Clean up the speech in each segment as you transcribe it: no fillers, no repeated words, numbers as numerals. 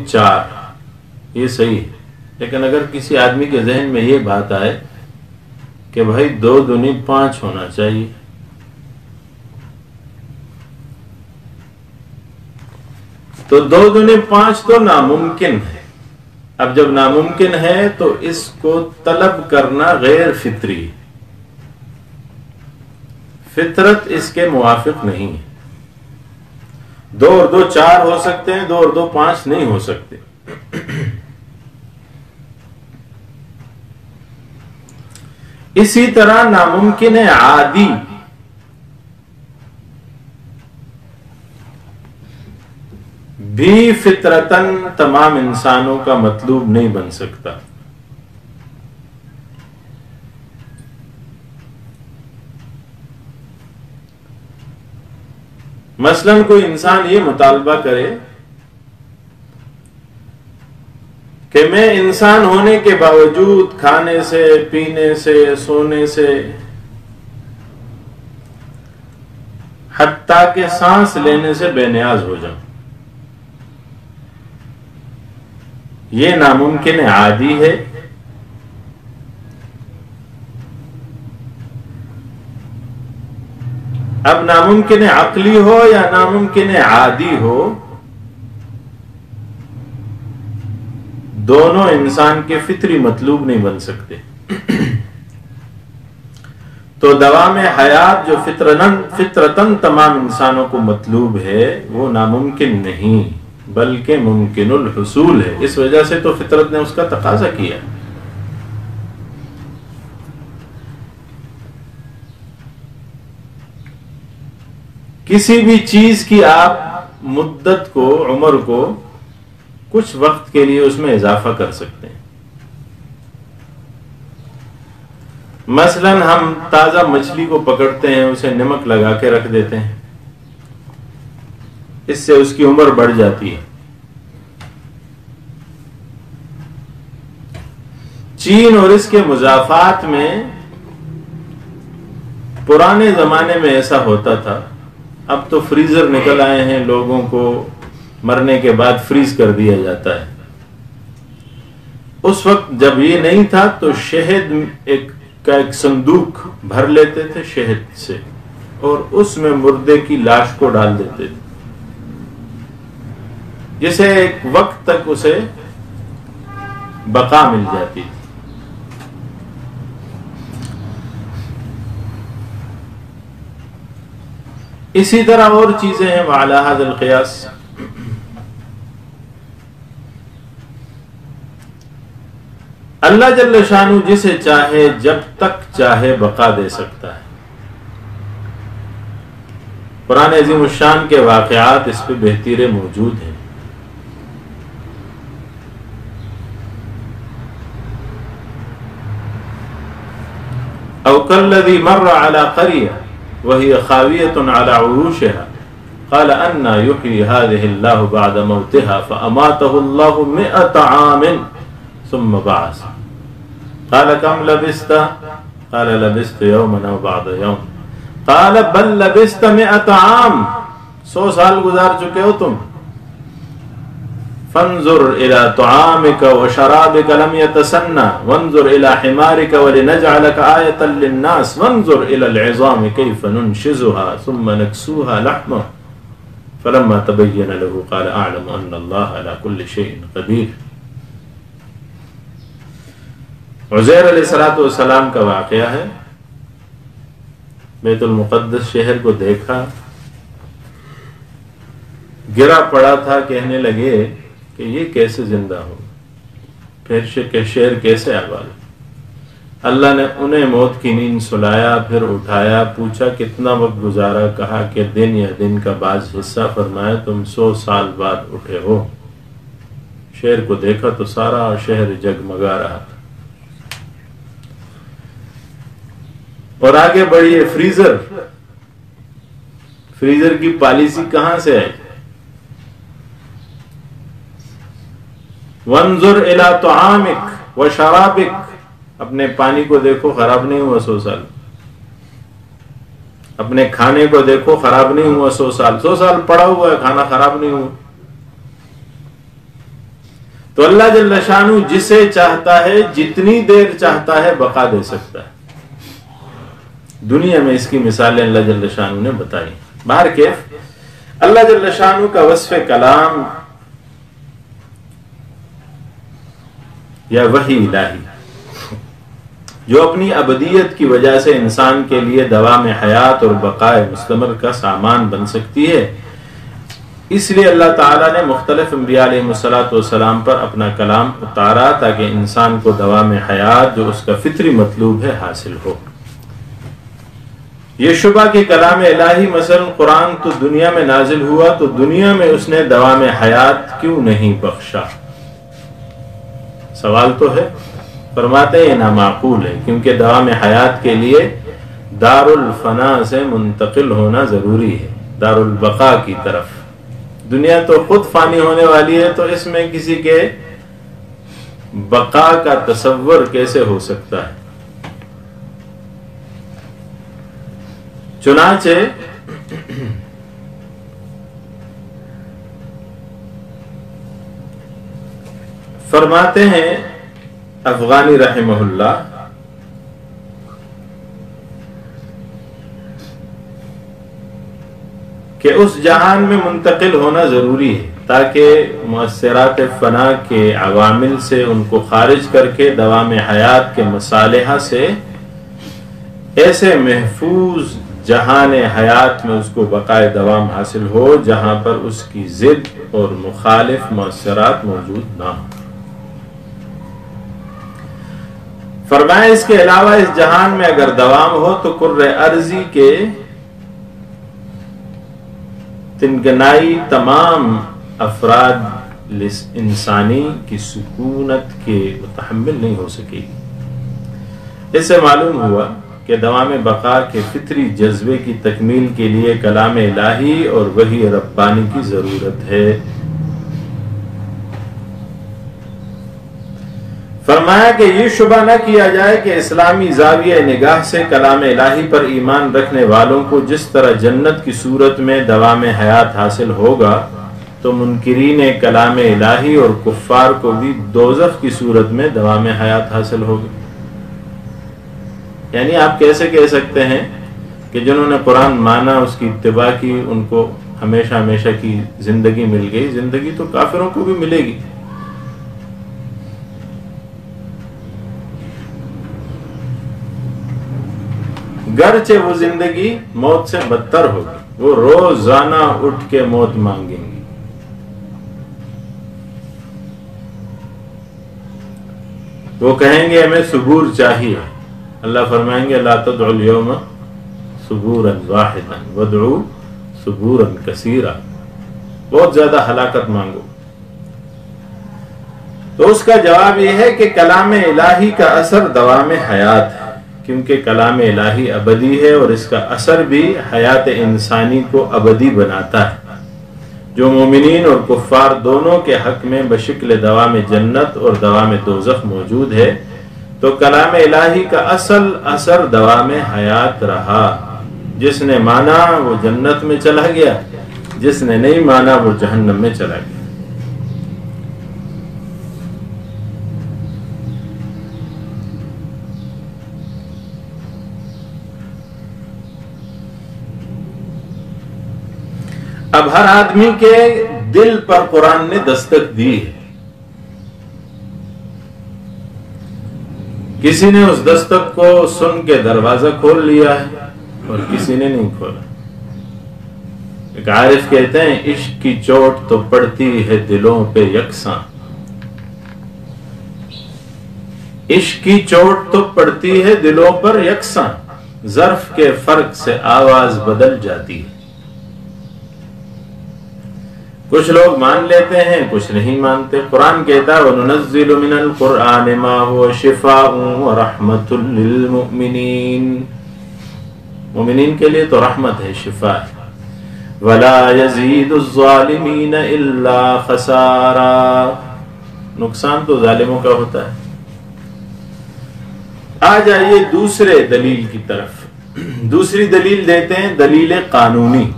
چار، یہ صحیح ہے، لیکن اگر کسی آدمی کے ذہن میں یہ بات آئے کہ بھائی 2 دونی 5 ہونا چاہیے، تو 2 دونی 5 تو ناممکن ہے۔ اب جب ناممکن ہے تو اس کو طلب کرنا غیر فطری ہے، فطرت اس کے موافق نہیں ہے۔ 2 اور 2 4 ہو سکتے ہیں، 2 اور 2 5 نہیں ہو سکتے۔ اسی طرح ناممکن عادی بھی فطرتاً تمام انسانوں کا مطلوب نہیں بن سکتا۔ مثلا کوئی انسان یہ مطالبہ کرے کہ میں انسان ہونے کے باوجود کھانے سے، پینے سے، سونے سے، حتیٰ کہ سانس لینے سے بے نیاز ہو جاؤں، یہ ناممکن عادی ہے۔ اب ناممکن عقلی ہو یا ناممکن عادی ہو، دونوں انسان کے فطری مطلوب نہیں بن سکتے۔ تو دوام حیات جو فطرتاً تمام انسانوں کو مطلوب ہے، وہ ناممکن نہیں بلکہ ممکن الحصول ہے۔ اس وجہ سے تو فطرت نے اس کا تقاضا کیا۔ کسی بھی چیز کی آپ مدت کو، عمر کو کچھ وقت کے لیے اس میں اضافہ کر سکتے ہیں۔ مثلا ہم تازہ مچھلی کو پکڑتے ہیں، اسے نمک لگا کے رکھ دیتے ہیں، اس سے اس کی عمر بڑھ جاتی ہے۔ چین اور اس کے مضافات میں پرانے زمانے میں ایسا ہوتا تھا، اب تو فریزر نکل آئے ہیں، لوگوں کو مرنے کے بعد فریز کر دیا جاتا ہے۔ اس وقت جب یہ نہیں تھا تو شہد کا ایک صندوق بھر لیتے تھے شہد سے، اور اس میں مردے کی لاش کو ڈال دیتے تھے، جسے ایک وقت تک اسے بقا مل جاتی تھی۔ اسی طرح اور چیزیں ہیں وعلی ھذا القیاس۔ اللہ جل شانہ جسے چاہے جب تک چاہے بقا دے سکتا ہے۔ قرآن عظیم الشان کے واقعات اس پہ بہتیرے موجود ہیں۔ او کالذی مر علی قریہ وهي خاویۃ علی عروشها قال انا یحیی هذه اللہ بعد موتها فاماته اللہ 100 عام ثم بعث قال كم لبثت قال لبثت يوما او بعض يوم قال بل لبثت 100 عام 100 سال گزار چکے ہو تم فانظر الى طعامك وشرابك لم يتسنى وانظر الى حمارك ولنجعلك آية للناس وانظر الى العظام كيف ننشزها ثم نكسوها لحما فلما تبين له قال اعلم ان الله على كل شيء قدير۔ عزیر علیہ السلام کا واقعہ ہے۔ بیت المقدس شہر کو دیکھا، گرا پڑا تھا، کہنے لگے کہ یہ کیسے زندہ ہو، پھر شہر کیسے آباد۔ اللہ نے انہیں موت کی نیند سلایا، پھر اٹھایا، پوچھا کتنا وقت گزارا، کہا کہ دن یا دن کا بعض حصہ، فرمایا تم 100 سال بعد اٹھے ہو۔ شہر کو دیکھا تو سارا شہر جگمگا رہا تھا۔ اور آگے بڑھیے، فریزر کی پالیسی کہاں سے آئی؟ وانظر الی طعامک وشرابک، اپنے پانی کو دیکھو، خراب نہیں ہوا 100 سال۔ اپنے کھانے کو دیکھو، خراب نہیں ہوا 100 سال پڑا ہوا ہے، کھانا خراب نہیں ہوا۔ تو اللہ جل شانہ جسے چاہتا ہے جتنی دیر چاہتا ہے بقا دے سکتا ہے۔ دنیا میں اس کی مثالیں اللہ جل شانہ نے بتائی۔ باہر کیف اللہ جل شانہ کا وصف کلام یا وحی الہی جو اپنی ابدیت کی وجہ سے انسان کے لیے دوام حیات اور بقائے مستمر کا سامان بن سکتی ہے، اس لیے اللہ تعالیٰ نے مختلف انبیاء علیہ السلام پر اپنا کلام اتارا تاکہ انسان کو دوام حیات جو اس کا فطری مطلوب ہے حاصل ہو۔ یہ شبہ کہ کلام الہی مثلا قرآن تو دنیا میں نازل ہوا تو دنیا میں اس نے دوام حیات کیوں نہیں بخشا؟ سوال تو ہے۔ فرماتے ہیں نامعقول ہے، کیونکہ دوام حیات کے لیے دار الفنا سے منتقل ہونا ضروری ہے، دار البقاء کی طرف۔ دنیا تو خود فانی ہونے والی ہے، تو اس میں کسی کے بقا کا تصور کیسے ہو سکتا ہے؟ چنانچہ فرماتے ہیں افغانی رحمہ اللہ کہ اس جہان میں منتقل ہونا ضروری ہے تاکہ مؤثرات فنا کے عوامل سے ان کو خارج کر کے دوام حیات کے مصالحہ سے ایسے محفوظ جہان حیات میں اس کو بقائے دوام حاصل ہو جہاں پر اس کی ضد اور مخالف مؤثرات موجود نہ ہوں۔ فرمایا اس کے علاوہ اس جہان میں اگر دوام ہو تو کرۂ ارضی کے تنگنائی تمام افراد انسانی کی سکونت کے متحمل نہیں ہو سکے گی۔ اس سے معلوم ہوا کہ دوام بقا کے فطری جذبے کی تکمیل کے لیے کلام الہی اور وحی ربانی کی ضرورت ہے۔ فرمایا کہ یہ شبہ نہ کیا جائے کہ اسلامی زاویہ نگاہ سے کلام الہی پر ایمان رکھنے والوں کو جس طرح جنت کی صورت میں دوام حیات حاصل ہوگا تو منکرین کلام الہی اور کفار کو بھی دوزخ کی صورت میں دوام حیات حاصل ہوگی۔ یعنی آپ کیسے کہہ سکتے ہیں کہ جنہوں نے قرآن مانا، اس کی اتباع کی، ان کو ہمیشہ ہمیشہ کی زندگی مل گئی؟ زندگی تو کافروں کو بھی ملے گی۔ گرچہ وہ زندگی موت سے بدتر ہوگی، وہ روزانہ اٹھ کے موت مانگیں گی۔ وہ کہیں گے ہمیں صبور چاہیے، اللہ فرمائیں گے لا تدعوا اليوم صبورا واحدا وادعوا صبورا کثیرا، بہت زیادہ ہلاکت مانگو۔ تو اس کا جواب یہ ہے کہ کلام الہی کا اثر دوام حیات ہے، کیونکہ کلام الہی ابدی ہے اور اس کا اثر بھی حیات انسانی کو ابدی بناتا ہے، جو مومنین اور کفار دونوں کے حق میں بشکل دوام جنت اور دوام دوزخ موجود ہے۔ تو کلام الہی کا اصل اثر دوام حیات رہا۔ جس نے مانا وہ جنت میں چلا گیا، جس نے نہیں مانا وہ جہنم میں چلا گیا۔ اب ہر آدمی کے دل پر قرآن نے دستک دی ہے، کسی نے اس دستک کو سن کے دروازہ کھول لیا ہے اور کسی نے نہیں کھولا۔ ایک عارف کہتے ہیں عشق کی چوٹ تو پڑتی ہے دلوں پہ یکساں، عشق کی چوٹ تو پڑتی ہے دلوں پر یکساں، ظرف کے فرق سے آواز بدل جاتی ہے۔ کچھ لوگ مان لیتے ہیں، کچھ نہیں مانتے۔ قرآن کہتا ہے وَنُنَزِّلُ مِنَ الْقُرْآنِ مَا هُوَ شِفَاءٌ وَرَحْمَةٌ لِّلْمُؤْمِنِينَ، مومنین کے لیے تو رحمت ہے، شفا ہے۔ وَلَا يَزِيدُ الظَّالِمِينَ إِلَّا خَسَارًا، نقصان تو ظالموں کا ہوتا ہے۔ آ جائیے دوسرے دلیل کی طرف۔ دوسری دلیل دیتے ہیں دلیل قانونی.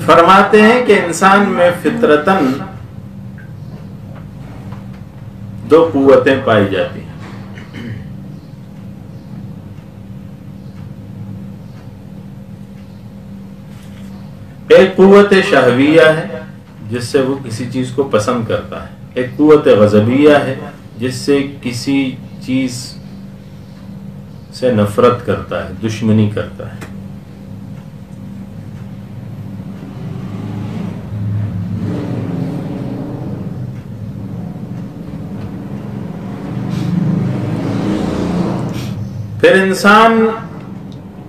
فرماتے ہیں کہ انسان میں فطرتاً دو قوتیں پائی جاتی ہیں. ایک قوت شہویہ ہے جس سے وہ کسی چیز کو پسند کرتا ہے. ایک قوت غضبیہ ہے جس سے کسی چیز سے نفرت کرتا ہے، دشمنی کرتا ہے. پھر انسان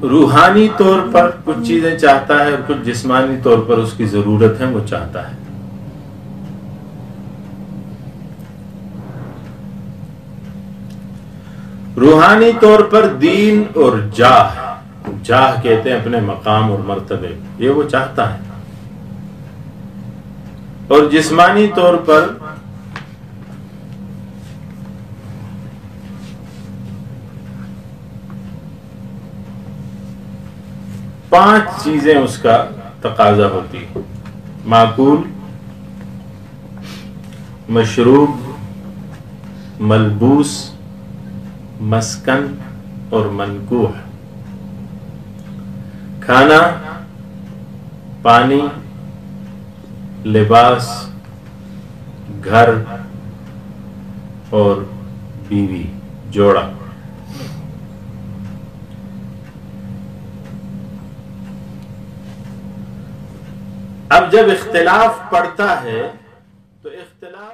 روحانی طور پر کچھ چیزیں چاہتا ہے اور کچھ جسمانی طور پر اس کی ضرورت ہے وہ چاہتا ہے. روحانی طور پر دین اور جاہ کہتے ہیں اپنے مقام اور مرتبے، یہ وہ چاہتا ہے. اور جسمانی طور پر پانچ چیزیں اس کا تقاضا ہوتی ہیں: معقول، مشروب، ملبوس، مسکن اور منکوح. کھانا، پانی، لباس، گھر اور بیوی، جوڑا. اب جب اختلاف پڑتا ہے تو اختلاف